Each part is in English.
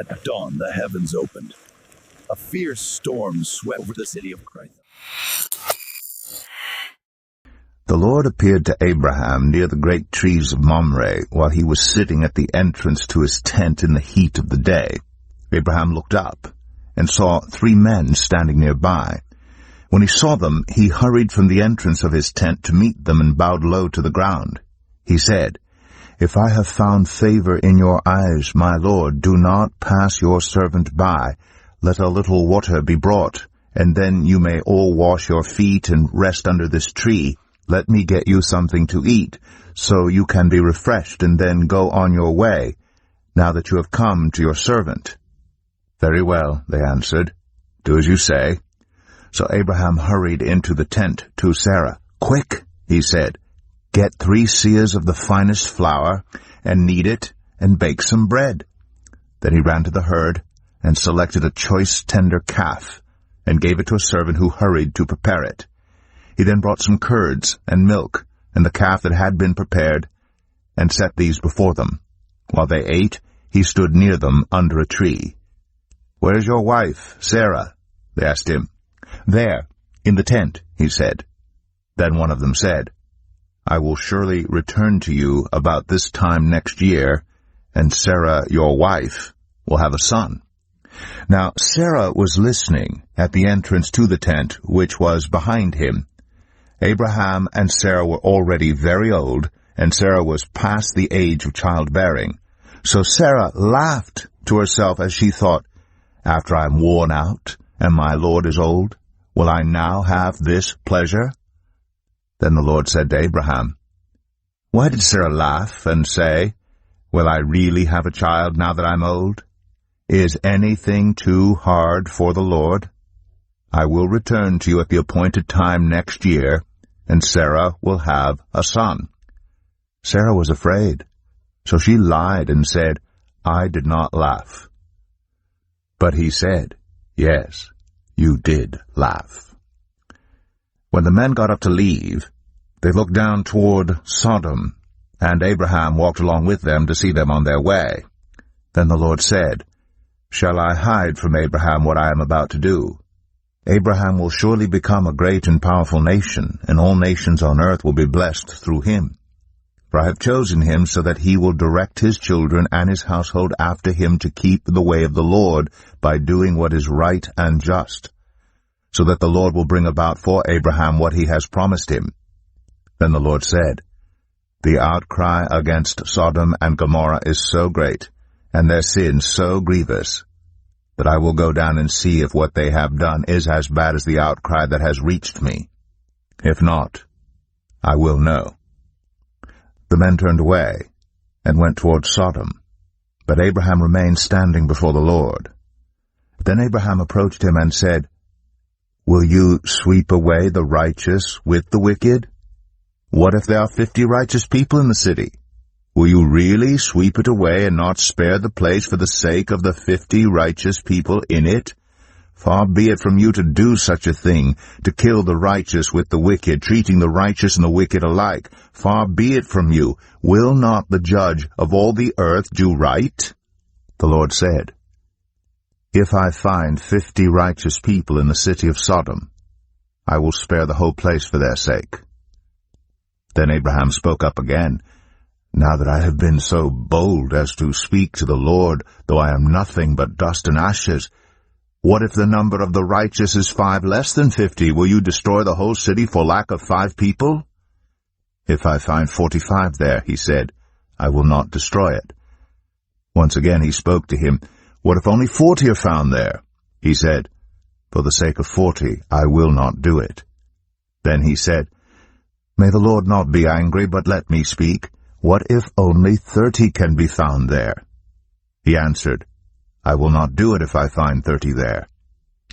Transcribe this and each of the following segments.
At dawn, the heavens opened. A fierce storm swept over the city of Christ. The Lord appeared to Abraham near the great trees of Mamre while he was sitting at the entrance to his tent in the heat of the day. Abraham looked up and saw 3 men standing nearby. When he saw them, he hurried from the entrance of his tent to meet them and bowed low to the ground. He said, "If I have found favor in your eyes, my Lord, do not pass your servant by. Let a little water be brought, and then you may all wash your feet and rest under this tree. Let me get you something to eat, so you can be refreshed, and then go on your way, now that you have come to your servant." "Very well," they answered. "Do as you say." So Abraham hurried into the tent to Sarah. "Quick," he said, "get 3 seahs of the finest flour, and knead it, and bake some bread." Then he ran to the herd, and selected a choice tender calf, and gave it to a servant who hurried to prepare it. He then brought some curds and milk, and the calf that had been prepared, and set these before them. While they ate, he stood near them under a tree. "Where's your wife, Sarah?" they asked him. "There, in the tent," he said. Then one of them said, "I will surely return to you about this time next year, and Sarah, your wife, will have a son." Now Sarah was listening at the entrance to the tent, which was behind him. Abraham and Sarah were already very old, and Sarah was past the age of childbearing. So Sarah laughed to herself as she thought, "After I am worn out, and my Lord is old, will I now have this pleasure?" Then the Lord said to Abraham, "Why did Sarah laugh and say, 'Will I really have a child now that I'm old?' Is anything too hard for the Lord? I will return to you at the appointed time next year, and Sarah will have a son." Sarah was afraid, so she lied and said, "I did not laugh." But he said, "Yes, you did laugh." When the men got up to leave, they looked down toward Sodom, and Abraham walked along with them to see them on their way. Then the Lord said, "Shall I hide from Abraham what I am about to do? Abraham will surely become a great and powerful nation, and all nations on earth will be blessed through him. For I have chosen him so that he will direct his children and his household after him to keep the way of the Lord by doing what is right and just, so that the Lord will bring about for Abraham what he has promised him." Then the Lord said, "The outcry against Sodom and Gomorrah is so great, and their sin so grievous, that I will go down and see if what they have done is as bad as the outcry that has reached me. If not, I will know." The men turned away and went toward Sodom, but Abraham remained standing before the Lord. Then Abraham approached him and said, "Will you sweep away the righteous with the wicked? What if there are 50 righteous people in the city? Will you really sweep it away and not spare the place for the sake of the 50 righteous people in it? Far be it from you to do such a thing, to kill the righteous with the wicked, treating the righteous and the wicked alike. Far be it from you. Will not the judge of all the earth do right?" The Lord said, "If I find 50 righteous people in the city of Sodom, I will spare the whole place for their sake." Then Abraham spoke up again, "Now that I have been so bold as to speak to the Lord, though I am nothing but dust and ashes, what if the number of the righteous is 5 less than 50? Will you destroy the whole city for lack of 5 people? If I find 45 there," he said, "I will not destroy it." Once again he spoke to him, "What if only 40 are found there?" He said, "For the sake of 40, I will not do it." Then he said, "May the Lord not be angry, but let me speak. What if only 30 can be found there?" He answered, "I will not do it if I find 30 there."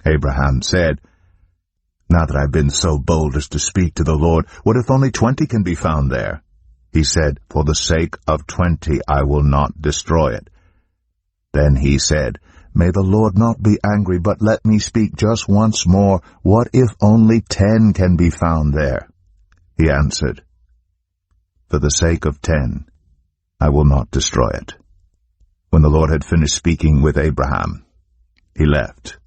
Abraham said, "Now that I have been so bold as to speak to the Lord, what if only 20 can be found there?" He said, "For the sake of 20 I will not destroy it." Then he said, "May the Lord not be angry, but let me speak just once more. What if only 10 can be found there?" He answered, "For the sake of 10, I will not destroy it." When the Lord had finished speaking with Abraham, he left,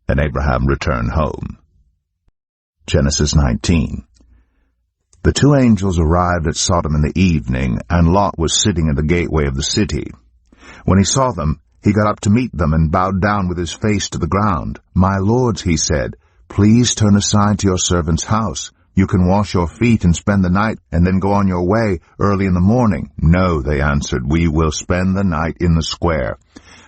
and Abraham returned home. Genesis 19. The two angels arrived at Sodom in the evening, and Lot was sitting in the gateway of the city. When he saw them, he got up to meet them and bowed down with his face to the ground. "My lords," he said, "please turn aside to your servant's house. You can wash your feet and spend the night, and then go on your way early in the morning." "No," they answered, "we will spend the night in the square."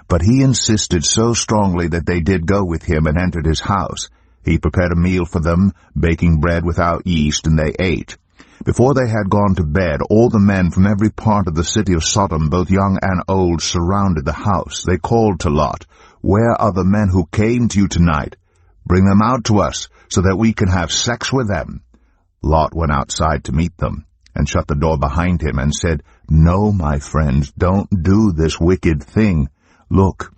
But he insisted so strongly that they did go with him and entered his house. He prepared a meal for them, baking bread without yeast, and they ate. Before they had gone to bed, all the men from every part of the city of Sodom, both young and old, surrounded the house. They called to Lot, "Where are the men who came to you tonight? Bring them out to us, so that we can have sex with them." Lot went outside to meet them, and shut the door behind him, and said, "No, my friends, don't do this wicked thing. Look,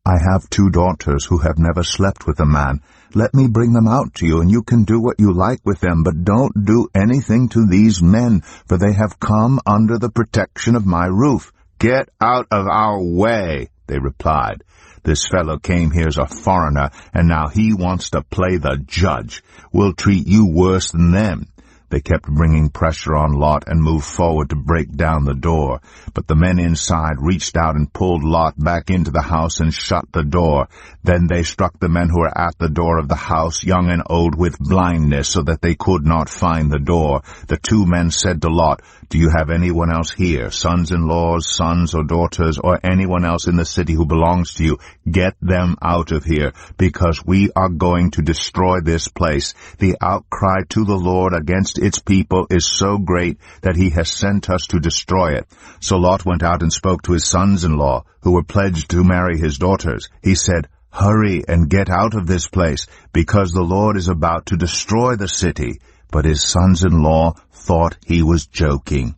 I have 2 daughters who have never slept with a man. Let me bring them out to you, and you can do what you like with them, but don't do anything to these men, for they have come under the protection of my roof." "Get out of our way," they replied. "This fellow came here as a foreigner, and now he wants to play the judge. We'll treat you worse than them." They kept bringing pressure on Lot and moved forward to break down the door. But the men inside reached out and pulled Lot back into the house and shut the door. Then they struck the men who were at the door of the house, young and old, with blindness, so that they could not find the door. The 2 men said to Lot, "Do you have anyone else here, sons-in-laws, sons or daughters, or anyone else in the city who belongs to you? Get them out of here, because we are going to destroy this place. The outcry to the Lord against its people is so great that he has sent us to destroy it." So Lot went out and spoke to his sons-in-law, who were pledged to marry his daughters. He said, "Hurry and get out of this place, because the Lord is about to destroy the city." But his sons-in-law thought he was joking.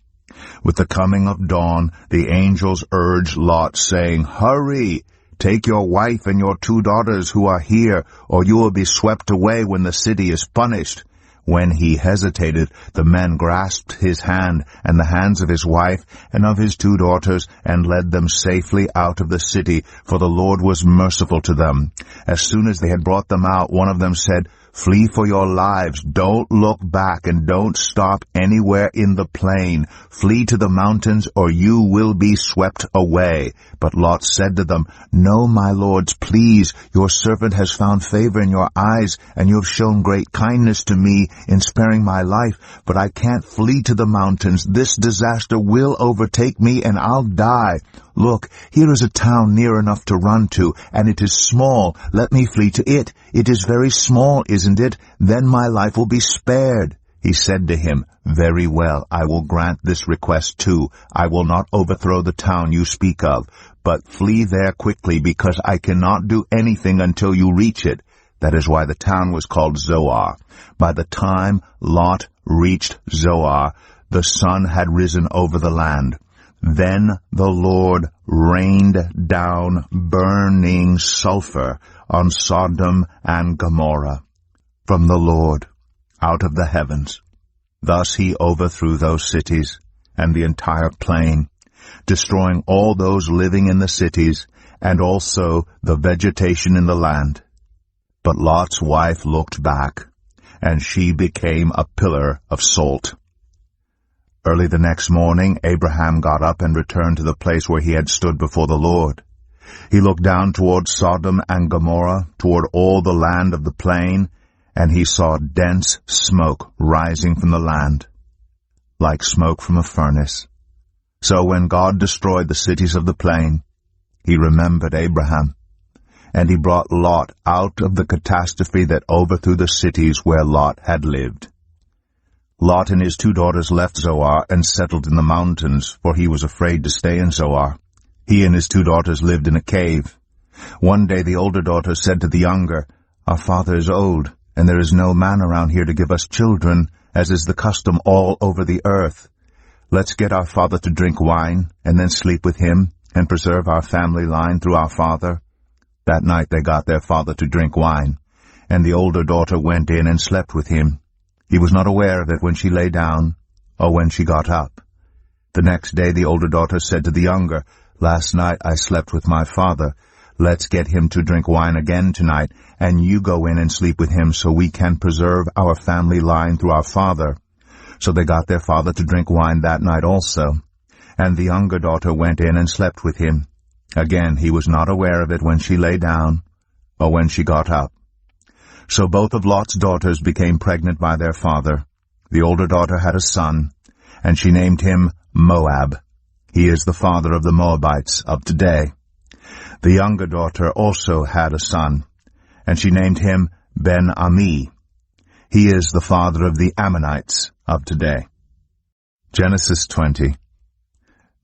With the coming of dawn, the angels urged Lot, saying, "Hurry! Take your wife and your 2 daughters who are here, or you will be swept away when the city is punished." When he hesitated, the men grasped his hand and the hands of his wife and of his 2 daughters and led them safely out of the city, for the Lord was merciful to them. As soon as they had brought them out, one of them said, "Flee for your lives. Don't look back and don't stop anywhere in the plain. Flee to the mountains, or you will be swept away." But Lot said to them, "No, my lords, please. Your servant has found favor in your eyes, and you have shown great kindness to me in sparing my life. But I can't flee to the mountains. This disaster will overtake me, and I'll die. Look, here is a town near enough to run to, and it is small. Let me flee to it. It is very small, isn't it? Then my life will be spared." He said to him, "Very well, I will grant this request too. I will not overthrow the town you speak of, but flee there quickly, because I cannot do anything until you reach it." That is why the town was called Zoar. By the time Lot reached Zoar, the sun had risen over the land. Then the Lord rained down burning sulfur on Sodom and Gomorrah from the Lord out of the heavens. Thus he overthrew those cities and the entire plain, destroying all those living in the cities and also the vegetation in the land. But Lot's wife looked back, and she became a pillar of salt. Early the next morning, Abraham got up and returned to the place where he had stood before the Lord. He looked down toward Sodom and Gomorrah, toward all the land of the plain, and he saw dense smoke rising from the land, like smoke from a furnace. So when God destroyed the cities of the plain, he remembered Abraham, and he brought Lot out of the catastrophe that overthrew the cities where Lot had lived. Lot and his 2 daughters left Zoar and settled in the mountains, for he was afraid to stay in Zoar. He and his 2 daughters lived in a cave. One day the older daughter said to the younger, "Our father is old, and there is no man around here to give us children, as is the custom all over the earth. Let's get our father to drink wine, and then sleep with him, and preserve our family line through our father." That night they got their father to drink wine, and the older daughter went in and slept with him. He was not aware of it when she lay down, or when she got up. The next day the older daughter said to the younger, Last night I slept with my father. Let's get him to drink wine again tonight, and you go in and sleep with him so we can preserve our family line through our father." So they got their father to drink wine that night also. And the younger daughter went in and slept with him. Again he was not aware of it when she lay down or when she got up. So both of Lot's daughters became pregnant by their father. The older daughter had a son, and she named him Moab. He is the father of the Moabites of today. The younger daughter also had a son, and she named him Ben-Ami. He is the father of the Ammonites of today. Genesis 20.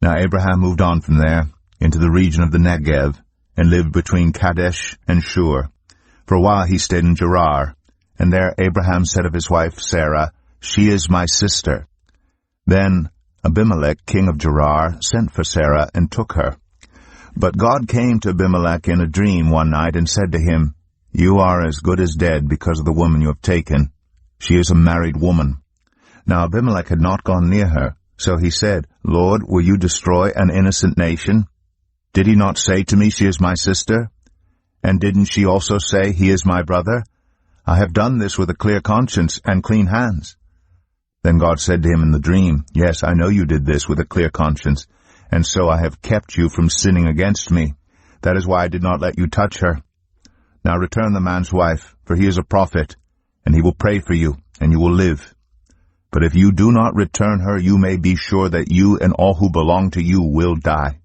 Now Abraham moved on from there into the region of the Negev, and lived between Kadesh and Shur. For a while he stayed in Gerar, and there Abraham said of his wife Sarah, "She is my sister." Then Abimelech, king of Gerar, sent for Sarah and took her. But God came to Abimelech in a dream one night and said to him, "You are as good as dead because of the woman you have taken. She is a married woman." Now Abimelech had not gone near her, so he said, "Lord, will you destroy an innocent nation? Did he not say to me, 'She is my sister'? And didn't she also say, 'He is my brother'? I have done this with a clear conscience and clean hands." Then God said to him in the dream, "Yes, I know you did this with a clear conscience, and so I have kept you from sinning against me. That is why I did not let you touch her. Now return the man's wife, for he is a prophet, and he will pray for you, and you will live. But if you do not return her, you may be sure that you and all who belong to you will die."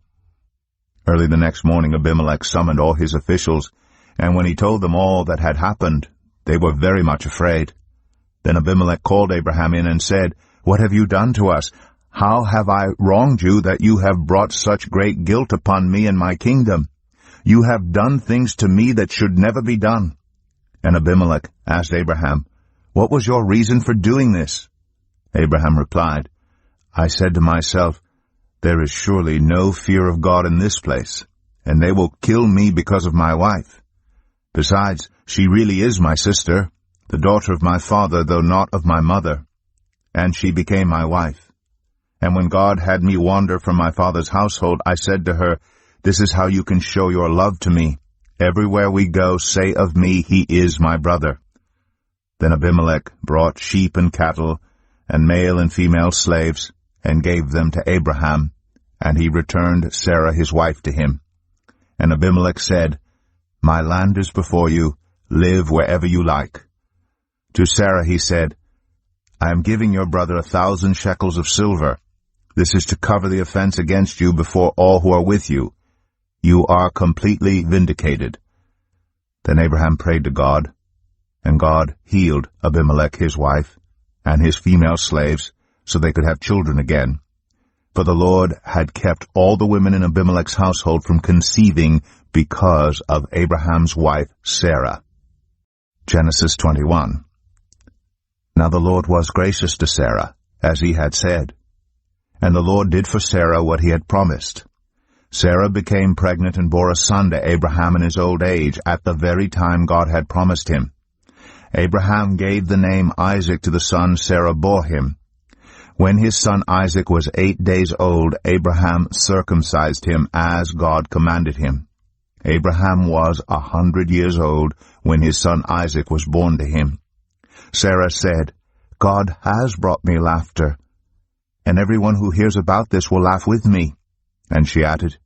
Early the next morning Abimelech summoned all his officials, and when he told them all that had happened, they were very much afraid. Then Abimelech called Abraham in and said, "What have you done to us? How have I wronged you that you have brought such great guilt upon me and my kingdom? You have done things to me that should never be done." And Abimelech asked Abraham, "What was your reason for doing this?" Abraham replied, "I said to myself, there is surely no fear of God in this place, and they will kill me because of my wife. Besides, she really is my sister, the daughter of my father, though not of my mother. And she became my wife. And when God had me wander from my father's household, I said to her, 'This is how you can show your love to me. Everywhere we go, say of me, he is my brother.' Then Abimelech brought sheep and cattle, and male and female slaves, and gave them to Abraham, and he returned Sarah his wife to him. And Abimelech said, 'My land is before you, live wherever you like.' To Sarah he said, 'I am giving your brother 1,000 shekels of silver. This is to cover the offense against you before all who are with you. You are completely vindicated.' Then Abraham prayed to God, and God healed Abimelech his wife, and his female slaves, so they could have children again. For the Lord had kept all the women in Abimelech's household from conceiving because of Abraham's wife Sarah. Genesis 21. Now the Lord was gracious to Sarah, as he had said. And the Lord did for Sarah what he had promised. Sarah became pregnant and bore a son to Abraham in his old age, at the very time God had promised him. Abraham gave the name Isaac to the son Sarah bore him. When his son Isaac was 8 days old, Abraham circumcised him as God commanded him. Abraham was 100 years old when his son Isaac was born to him. Sarah said, "God has brought me laughter, and everyone who hears about this will laugh with me." And she added,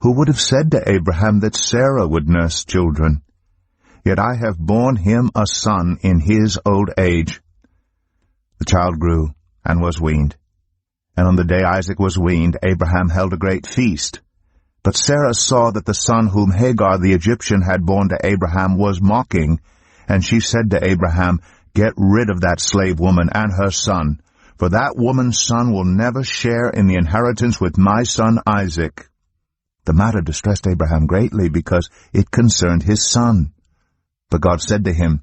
"Who would have said to Abraham that Sarah would nurse children? Yet I have borne him a son in his old age." The child grew and was weaned. And on the day Isaac was weaned, Abraham held a great feast. But Sarah saw that the son whom Hagar the Egyptian had borne to Abraham was mocking, and she said to Abraham, "Get rid of that slave woman and her son, for that woman's son will never share in the inheritance with my son Isaac." The matter distressed Abraham greatly, because it concerned his son. But God said to him,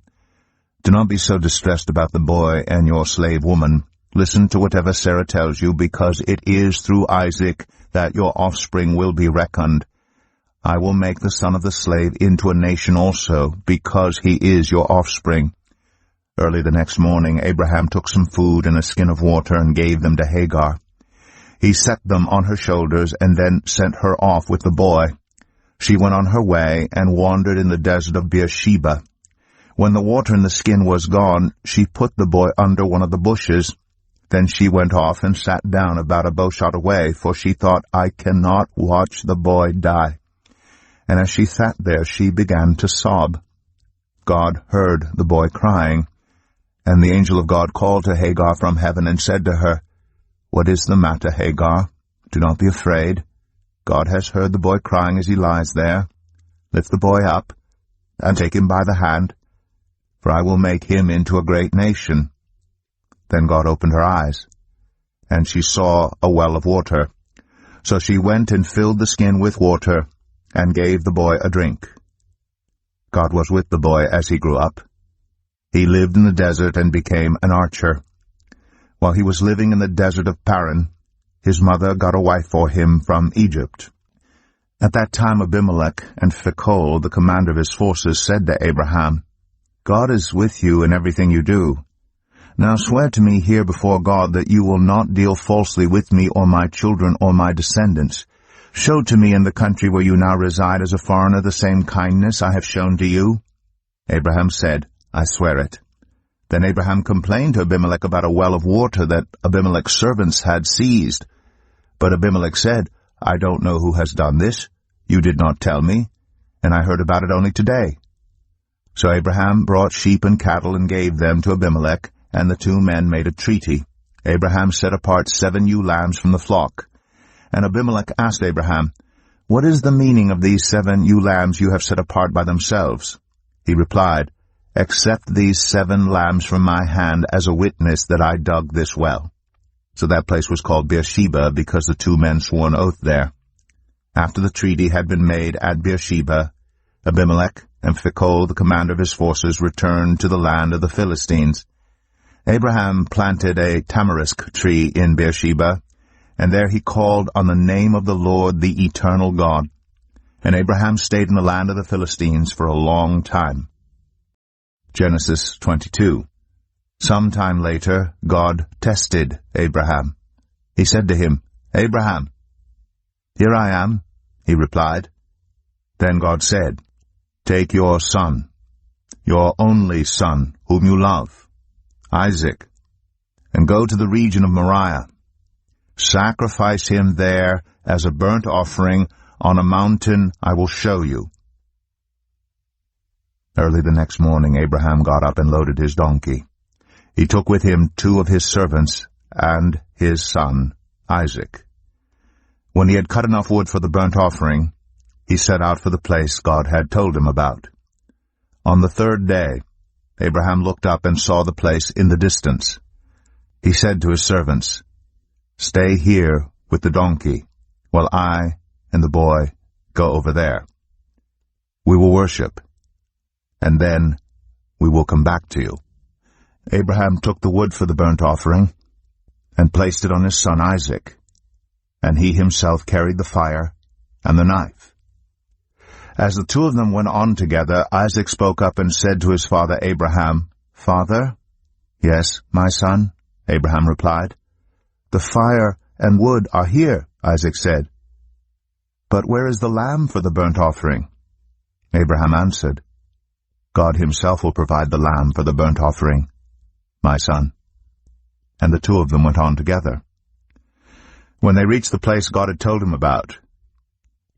"Do not be so distressed about the boy and your slave woman. Listen to whatever Sarah tells you, because it is through Isaac that your offspring will be reckoned. I will make the son of the slave into a nation also, because he is your offspring." Early the next morning Abraham took some food and a skin of water and gave them to Hagar. He set them on her shoulders and then sent her off with the boy. She went on her way and wandered in the desert of Beersheba. When the water in the skin was gone, she put the boy under one of the bushes. Then she went off and sat down about a bowshot away, for she thought, I cannot watch the boy die. And as she sat there, she began to sob. God heard the boy crying, and the angel of God called to Hagar from heaven and said to her, What is the matter, Hagar? Do not be afraid. God has heard the boy crying as he lies there. Lift the boy up, and take him by the hand, for I will make him into a great nation. Then God opened her eyes, and she saw a well of water. So she went and filled the skin with water, and gave the boy a drink. God was with the boy as he grew up. He lived in the desert and became an archer. While he was living in the desert of Paran, his mother got a wife for him from Egypt. At that time Abimelech and Phicol, the commander of his forces, said to Abraham, God is with you in everything you do. Now swear to me here before God that you will not deal falsely with me or my children or my descendants. Show to me in the country where you now reside as a foreigner the same kindness I have shown to you. Abraham said, I swear it. Then Abraham complained to Abimelech about a well of water that Abimelech's servants had seized. But Abimelech said, I don't know who has done this. You did not tell me, and I heard about it only today. So Abraham brought sheep and cattle and gave them to Abimelech, and the two men made a treaty. Abraham set apart 7 ewe lambs from the flock. And Abimelech asked Abraham, What is the meaning of these 7 ewe lambs you have set apart by themselves? He replied, Accept these 7 lambs from my hand as a witness that I dug this well. So that place was called Beersheba, because the 2 men swore an oath there. After the treaty had been made at Beersheba, Abimelech and Phicol, the commander of his forces, returned to the land of the Philistines. Abraham planted a tamarisk tree in Beersheba, and there he called on the name of the Lord, the eternal God. And Abraham stayed in the land of the Philistines for a long time. Genesis 22. Sometime later, God tested Abraham. He said to him, Abraham. Here I am, he replied. Then God said, Take your son, your only son, whom you love, Isaac, and go to the region of Moriah. Sacrifice him there as a burnt offering on a mountain I will show you. Early the next morning Abraham got up and loaded his donkey. He took with him 2 of his servants and his son, Isaac. When he had cut enough wood for the burnt offering, he set out for the place God had told him about. On the 3rd day, Abraham looked up and saw the place in the distance. He said to his servants, Stay here with the donkey, while I and the boy go over there. We will worship, and then we will come back to you. Abraham took the wood for the burnt offering and placed it on his son Isaac, and he himself carried the fire and the knife. As the 2 of them went on together, Isaac spoke up and said to his father Abraham, Father? Yes, my son, Abraham replied. The fire and wood are here, Isaac said. But where is the lamb for the burnt offering? Abraham answered, God himself will provide the lamb for the burnt offering, my son. And the 2 of them went on together. When they reached the place God had told him about,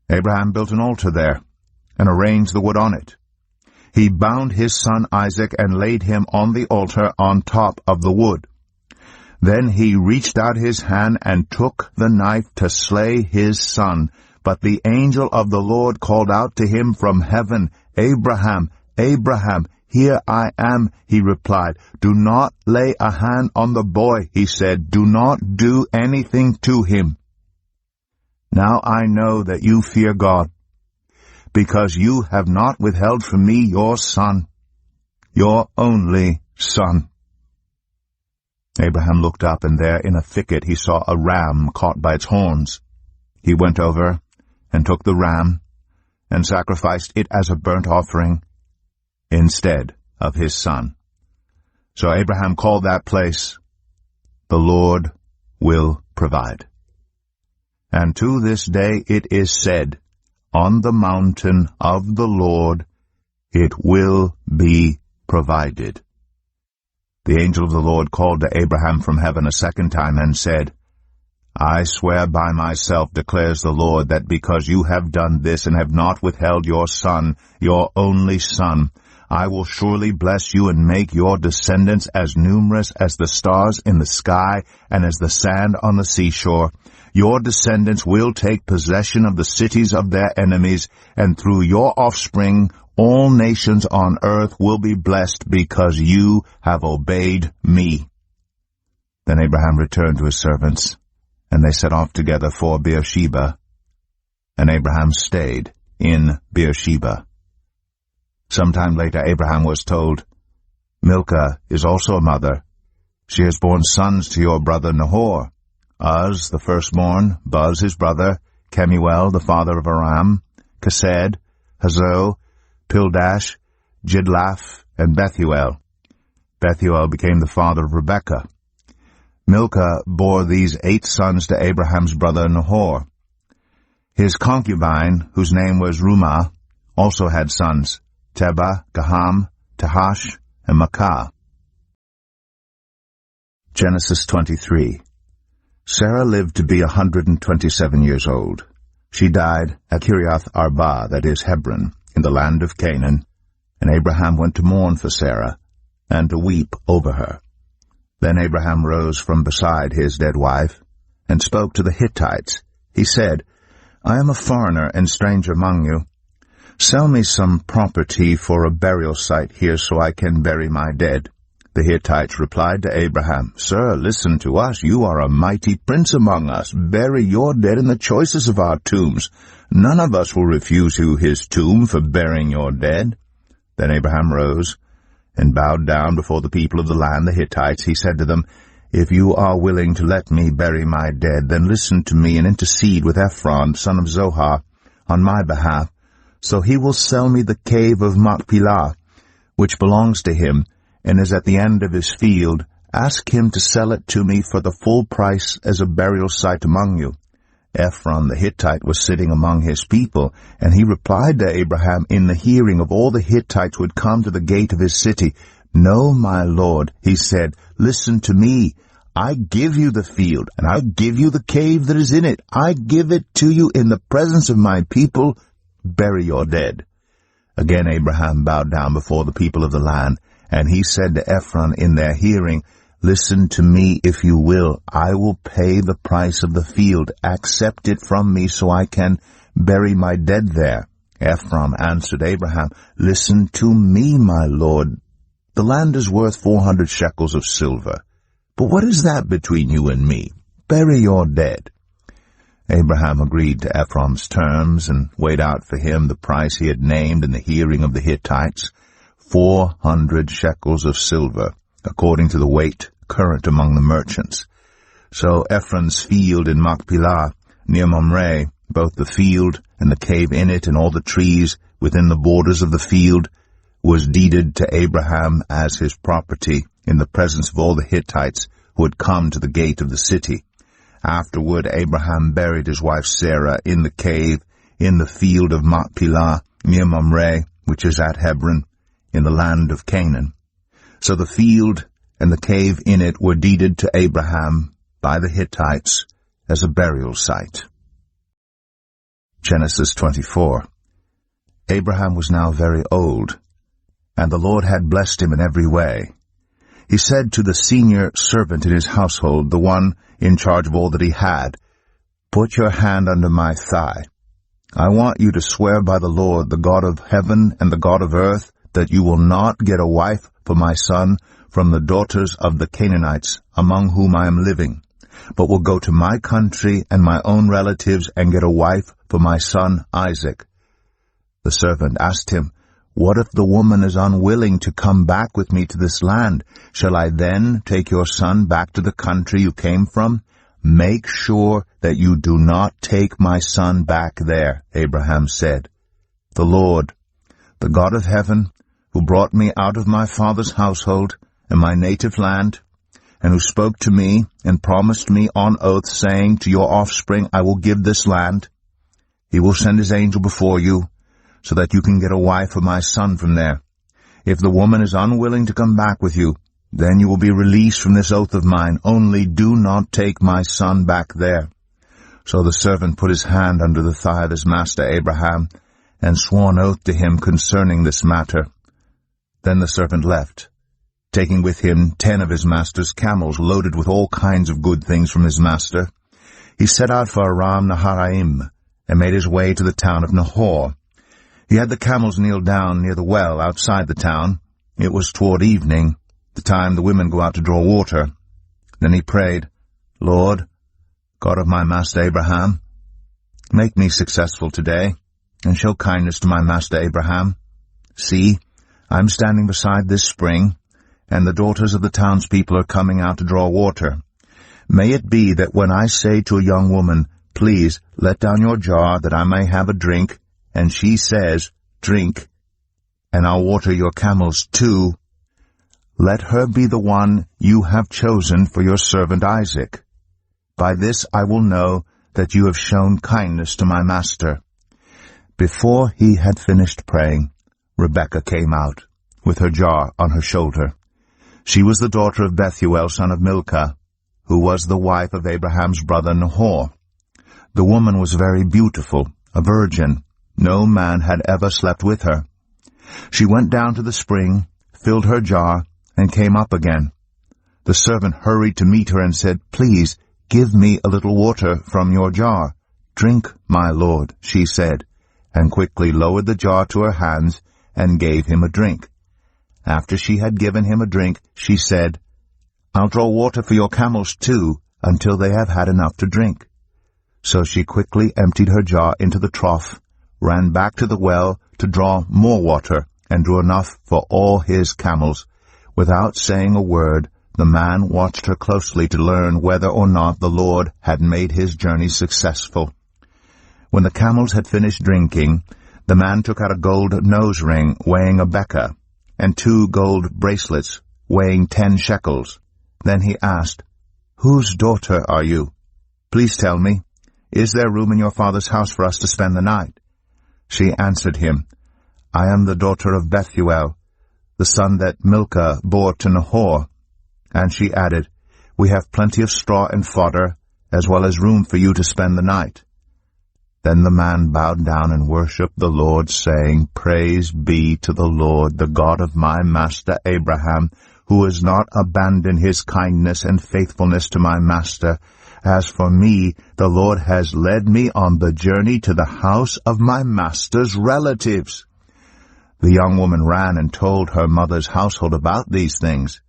Abraham built an altar there and arranged the wood on it. He bound his son Isaac and laid him on the altar on top of the wood. Then he reached out his hand and took the knife to slay his son. But the angel of the Lord called out to him from heaven, Abraham, Abraham, here I am, he replied. Do not lay a hand on the boy, he said. Do not do anything to him. Now I know that you fear God, because you have not withheld from me your son, your only son. Abraham looked up, and there in a thicket he saw a ram caught by its horns. He went over and took the ram and sacrificed it as a burnt offering instead of his son. So Abraham called that place, The Lord Will Provide. And to this day it is said, On the mountain of the Lord it will be provided. The angel of the Lord called to Abraham from heaven a second time and said, I swear by myself, declares the Lord, that because you have done this and have not withheld your son, your only son, I will surely bless you and make your descendants as numerous as the stars in the sky and as the sand on the seashore. Your descendants will take possession of the cities of their enemies, and through your offspring all nations on earth will be blessed because you have obeyed me. Then Abraham returned to his servants, and they set off together for Beersheba, and Abraham stayed in Beersheba. Sometime later Abraham was told, Milcah is also a mother. She has borne sons to your brother Nahor, Uz the firstborn, Buz his brother, Kemuel the father of Aram, Kesed, Hazo, Pildash, Jidlaph, and Bethuel. Bethuel became the father of Rebekah. Milcah bore these 8 sons to Abraham's brother Nahor. His concubine, whose name was Rumah, also had sons, Teba, Gaham, Tahash, and Makkah. Genesis 23. Sarah lived to be 127 years old. She died at Kiriath Arba, that is Hebron, in the land of Canaan, and Abraham went to mourn for Sarah, and to weep over her. Then Abraham rose from beside his dead wife, and spoke to the Hittites. He said, I am a foreigner and stranger among you. Sell me some property for a burial site here so I can bury my dead. The Hittites replied to Abraham, Sir, listen to us. You are a mighty prince among us. Bury your dead in the choicest of our tombs. None of us will refuse you his tomb for burying your dead. Then Abraham rose and bowed down before the people of the land, the Hittites. He said to them, If you are willing to let me bury my dead, then listen to me and intercede with Ephron, son of Zohar, on my behalf. So he will sell me the cave of Machpelah, which belongs to him, and is at the end of his field. Ask him to sell it to me for the full price as a burial site among you. Ephron the Hittite was sitting among his people, and he replied to Abraham in the hearing of all the Hittites who had come to the gate of his city, No, my lord, he said, listen to me. I give you the field, and I give you the cave that is in it. I give it to you in the presence of my people. Bury your dead. Again Abraham bowed down before the people of the land, and he said to Ephron in their hearing, Listen to me, if you will. I will pay the price of the field. Accept it from me so I can bury my dead there. Ephron answered Abraham, Listen to me, my lord. The land is worth 400 shekels of silver. But what is that between you and me? Bury your dead. Abraham agreed to Ephron's terms and weighed out for him the price he had named in the hearing of the Hittites, 400 shekels of silver, according to the weight current among the merchants. So Ephron's field in Machpelah, near Mamre, both the field and the cave in it and all the trees within the borders of the field, was deeded to Abraham as his property in the presence of all the Hittites who had come to the gate of the city. Afterward Abraham buried his wife Sarah in the cave in the field of Machpelah, near Mamre, which is at Hebron, in the land of Canaan. So the field and the cave in it were deeded to Abraham by the Hittites as a burial site. Genesis 24. Abraham was now very old, and the Lord had blessed him in every way. He said to the senior servant in his household, the one in charge of all that he had, Put your hand under my thigh. I want you to swear by the Lord, the God of heaven and the God of earth, that you will not get a wife for my son from the daughters of the Canaanites, among whom I am living, but will go to my country and my own relatives and get a wife for my son Isaac. The servant asked him, What if the woman is unwilling to come back with me to this land? Shall I then take your son back to the country you came from? Make sure that you do not take my son back there, Abraham said. The Lord, the God of heaven, who brought me out of my father's household and my native land, and who spoke to me and promised me on oath, saying, to your offspring I will give this land. He will send his angel before you, so that you can get a wife for my son from there. If the woman is unwilling to come back with you, then you will be released from this oath of mine. Only do not take my son back there. So the servant put his hand under the thigh of his master Abraham, and swore an oath to him concerning this matter. Then the servant left, taking with him 10 of his master's camels loaded with all kinds of good things from his master. He set out for Aram Naharaim, and made his way to the town of Nahor. He had the camels kneel down near the well outside the town. It was toward evening, the time the women go out to draw water. Then he prayed, Lord, God of my master Abraham, make me successful today, and show kindness to my master Abraham. See, I am standing beside this spring, and the daughters of the townspeople are coming out to draw water. May it be that when I say to a young woman, please let down your jar that I may have a drink, and she says, drink, and I'll water your camels too, let her be the one you have chosen for your servant Isaac. By this I will know that you have shown kindness to my master. Before he had finished praying, Rebekah came out, with her jar on her shoulder. She was the daughter of Bethuel, son of Milcah, who was the wife of Abraham's brother Nahor. The woman was very beautiful, a virgin. No man had ever slept with her. She went down to the spring, filled her jar, and came up again. The servant hurried to meet her and said, please, give me a little water from your jar. Drink, my lord, she said, and quickly lowered the jar to her hands and gave him a drink. After she had given him a drink, she said, I'll draw water for your camels too, until they have had enough to drink. So she quickly emptied her jar into the trough, ran back to the well to draw more water, and drew enough for all his camels. Without saying a word, the man watched her closely to learn whether or not the Lord had made his journey successful. When the camels had finished drinking, the man took out a gold nose ring weighing a beka, and 2 gold bracelets weighing 10 shekels. Then he asked, Whose daughter are you? Please tell me, is there room in your father's house for us to spend the night? She answered him, I am the daughter of Bethuel, the son that Milcah bore to Nahor. And she added, We have plenty of straw and fodder, as well as room for you to spend the night. Then the man bowed down and worshipped the Lord, saying, Praise be to the Lord, the God of my master Abraham, who has not abandoned his kindness and faithfulness to my master. As for me, the Lord has led me on the journey to the house of my master's relatives. The young woman ran and told her mother's household about these things.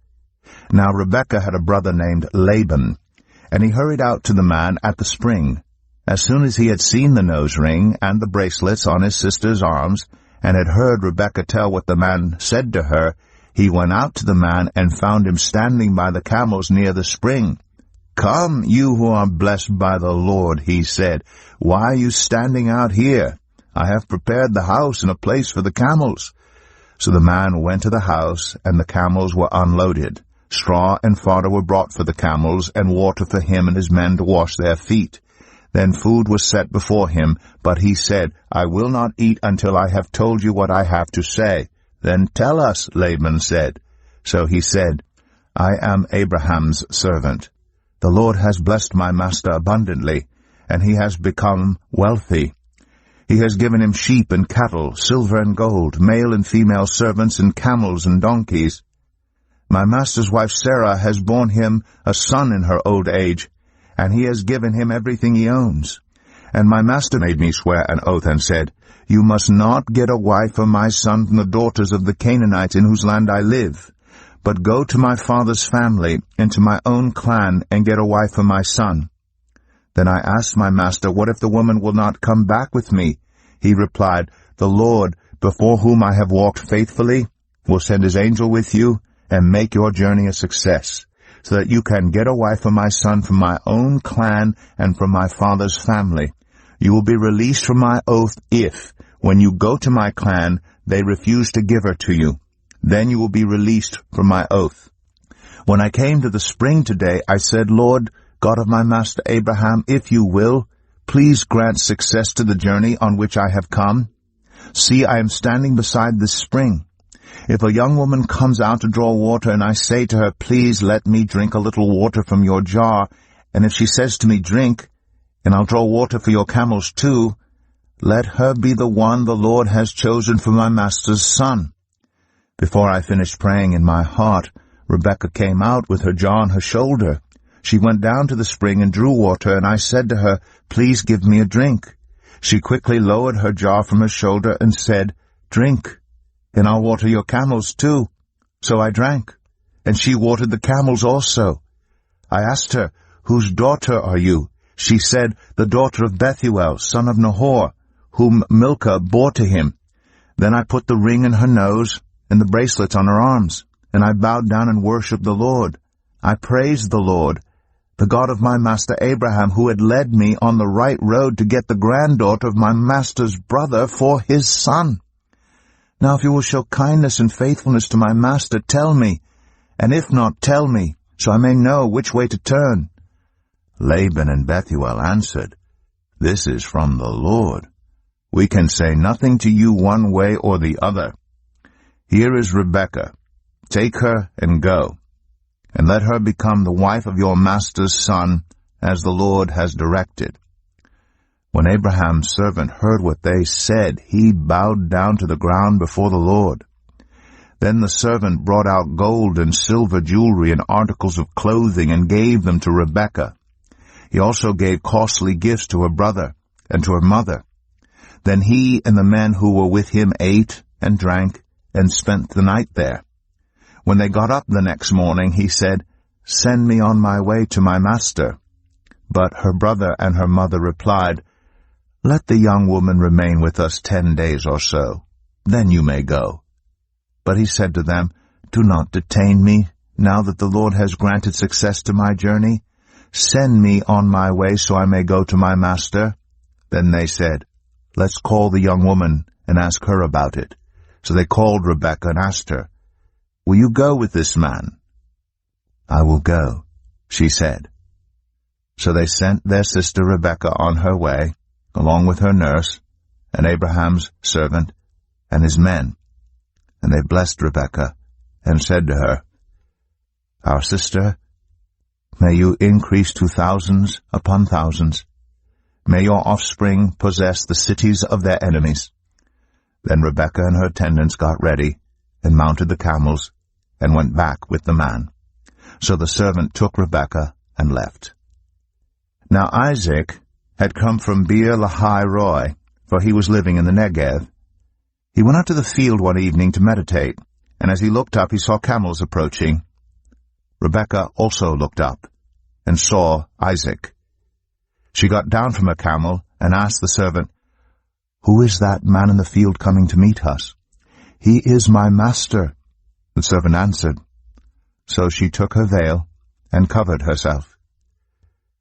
Now Rebekah had a brother named Laban, and he hurried out to the man at the spring. As soon as he had seen the nose ring and the bracelets on his sister's arms, and had heard Rebekah tell what the man said to her, he went out to the man and found him standing by the camels near the spring. Come, you who are blessed by the Lord, he said. Why are you standing out here? I have prepared the house and a place for the camels. So the man went to the house, and the camels were unloaded. Straw and fodder were brought for the camels, and water for him and his men to wash their feet. Then food was set before him, but he said, I will not eat until I have told you what I have to say. Then tell us, Laban said. So he said, I am Abraham's servant. The Lord has blessed my master abundantly, and he has become wealthy. He has given him sheep and cattle, silver and gold, male and female servants, and camels and donkeys. My master's wife Sarah has borne him a son in her old age, and he has given him everything he owns. And my master made me swear an oath and said, You must not get a wife for my son from the daughters of the Canaanites in whose land I live, but go to my father's family and to my own clan and get a wife for my son. Then I asked my master, What if the woman will not come back with me? He replied, The Lord, before whom I have walked faithfully, will send his angel with you and make your journey a success, so that you can get a wife for my son from my own clan and from my father's family. You will be released from my oath if, when you go to my clan, they refuse to give her to you. Then you will be released from my oath. When I came to the spring today, I said, Lord, God of my master Abraham, if you will, please grant success to the journey on which I have come. See, I am standing beside this spring. If a young woman comes out to draw water, and I say to her, please let me drink a little water from your jar, and if she says to me, drink, and I'll draw water for your camels too, let her be the one the Lord has chosen for my master's son. Before I finished praying in my heart, Rebekah came out with her jar on her shoulder. She went down to the spring and drew water, and I said to her, please give me a drink. She quickly lowered her jar from her shoulder and said, drink, and I'll water your camels too. So I drank, and she watered the camels also. I asked her, whose daughter are you? She said, the daughter of Bethuel, son of Nahor, whom Milcah bore to him. Then I put the ring in her nose and the bracelets on her arms, and I bowed down and worshipped the Lord. I praised the Lord, the God of my master Abraham, who had led me on the right road to get the granddaughter of my master's brother for his son. Now if you will show kindness and faithfulness to my master, tell me, and if not, tell me, so I may know which way to turn. Laban and Bethuel answered, this is from the Lord. We can say nothing to you one way or the other. Here is Rebekah. Take her and go, and let her become the wife of your master's son, as the Lord has directed. When Abraham's servant heard what they said, he bowed down to the ground before the Lord. Then the servant brought out gold and silver jewelry and articles of clothing and gave them to Rebekah. He also gave costly gifts to her brother and to her mother. Then he and the men who were with him ate and drank and spent the night there. When they got up the next morning, he said, send me on my way to my master. But her brother and her mother replied, let the young woman remain with us 10 days or so. Then you may go. But he said to them, do not detain me, now that the Lord has granted success to my journey. Send me on my way so I may go to my master. Then they said, let's call the young woman and ask her about it. So they called Rebekah and asked her, will you go with this man? I will go, she said. So they sent their sister Rebekah on her way, along with her nurse, and Abraham's servant, and his men. And they blessed Rebekah, and said to her, our sister, may you increase to thousands upon thousands. May your offspring possess the cities of their enemies. Then Rebekah and her attendants got ready, and mounted the camels, and went back with the man. So the servant took Rebekah and left. Now Isaac had come from Beer-lahai-roi, for he was living in the Negev. He went out to the field one evening to meditate, and as he looked up he saw camels approaching. Rebekah also looked up, and saw Isaac. She got down from her camel, and asked the servant, who is that man in the field coming to meet us? He is my master, the servant answered. So she took her veil, and covered herself.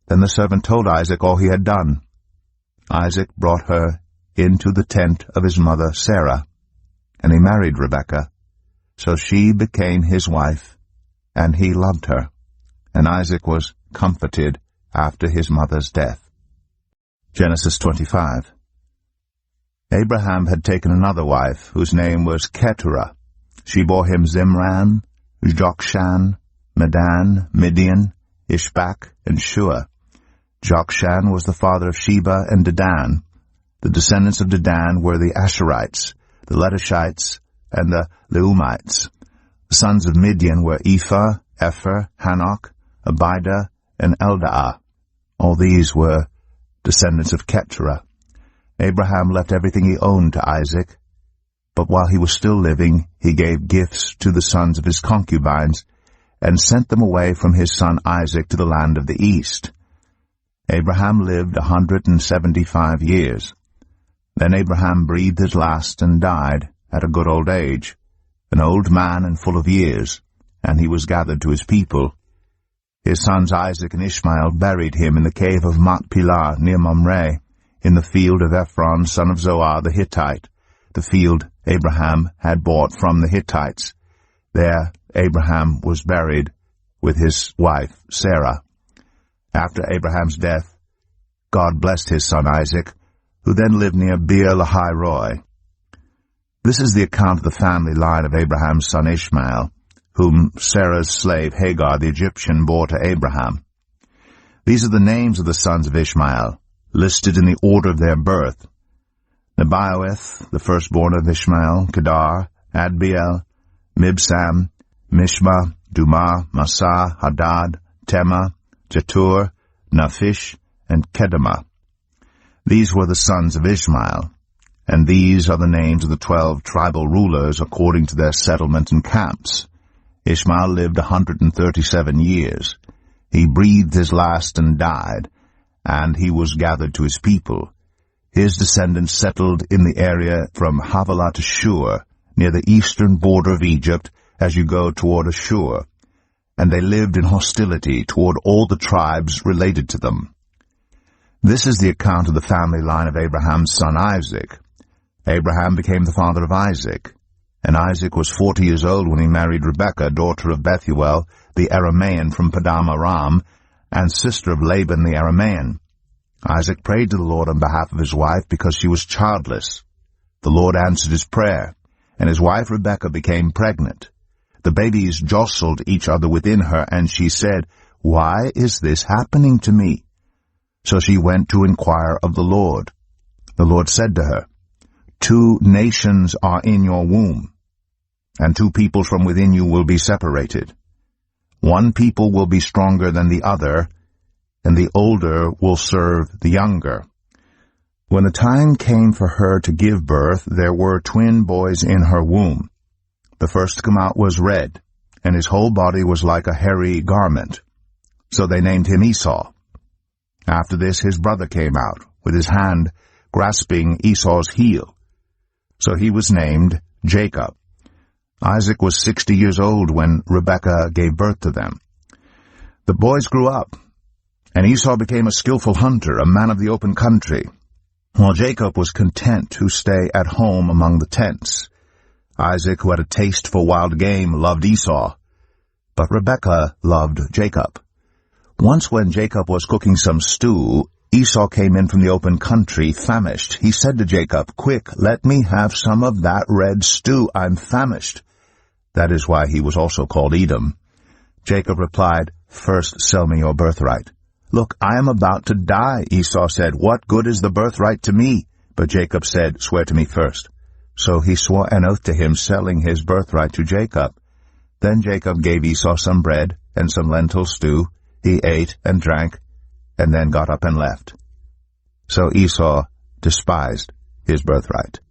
Then the servant told Isaac all he had done. Isaac brought her into the tent of his mother Sarah, and he married Rebekah. So she became his wife, and he loved her. And Isaac was comforted after his mother's death. Genesis 25. Abraham had taken another wife, whose name was Keturah. She bore him Zimran, Jokshan, Medan, Midian, Ishbak, and Shua. Jokshan was the father of Sheba and Dedan. The descendants of Dedan were the Asherites, the Letushites, and the Leumites. The sons of Midian were Ephah, Epher, Hanok, Abida, and Eldaah. All these were descendants of Keturah. Abraham left everything he owned to Isaac, but while he was still living, he gave gifts to the sons of his concubines, and sent them away from his son Isaac to the land of the east. Abraham lived 175 years. Then Abraham breathed his last and died at a good old age, an old man and full of years, and he was gathered to his people. His sons Isaac and Ishmael buried him in the cave of Machpelah near Mamre, in the field of Ephron son of Zoar the Hittite, the field Abraham had bought from the Hittites. There Abraham was buried with his wife Sarah. After Abraham's death, God blessed his son Isaac, who then lived near Beer-lahai-roi. This is the account of the family line of Abraham's son Ishmael, whom Sarah's slave Hagar the Egyptian bore to Abraham. These are the names of the sons of Ishmael, listed in the order of their birth: Nebaioth, the firstborn of Ishmael, Kedar, Adbeel, Mibsam, Mishma, Dumah, Massa, Hadad, Tema, Jetur, Naphish, and Kedemah. These were the sons of Ishmael, and these are the names of the 12 tribal rulers according to their settlement and camps. Ishmael lived 137 years. He breathed his last and died, and he was gathered to his people. His descendants settled in the area from Havilah to Shur, near the eastern border of Egypt, as you go toward Ashur, and they lived in hostility toward all the tribes related to them. This is the account of the family line of Abraham's son Isaac. Abraham became the father of Isaac, and Isaac was 40 years old when he married Rebekah, daughter of Bethuel, the Aramean from Padam Aram, and sister of Laban the Aramean. Isaac prayed to the Lord on behalf of his wife because she was childless. The Lord answered his prayer, and his wife Rebekah became pregnant. The babies jostled each other within her, and she said, "Why is this happening to me?" So she went to inquire of the Lord. The Lord said to her, "2 nations are in your womb, and 2 peoples from within you will be separated. One people will be stronger than the other, and the older will serve the younger." When the time came for her to give birth, there were twin boys in her womb. The first to come out was red, and his whole body was like a hairy garment. So they named him Esau. After this his brother came out, with his hand grasping Esau's heel. So he was named Jacob. Isaac was 60 years old when Rebekah gave birth to them. The boys grew up, and Esau became a skillful hunter, a man of the open country, while Jacob was content to stay at home among the tents. Isaac, who had a taste for wild game, loved Esau, but Rebekah loved Jacob. Once when Jacob was cooking some stew, Esau came in from the open country, famished. He said to Jacob, "Quick, let me have some of that red stew. I'm famished." That is why he was also called Edom. Jacob replied, "First sell me your birthright." "Look, I am about to die," Esau said. "What good is the birthright to me?" But Jacob said, "Swear to me first." So he swore an oath to him, selling his birthright to Jacob. Then Jacob gave Esau some bread and some lentil stew. He ate and drank, and then got up and left. So Esau despised his birthright.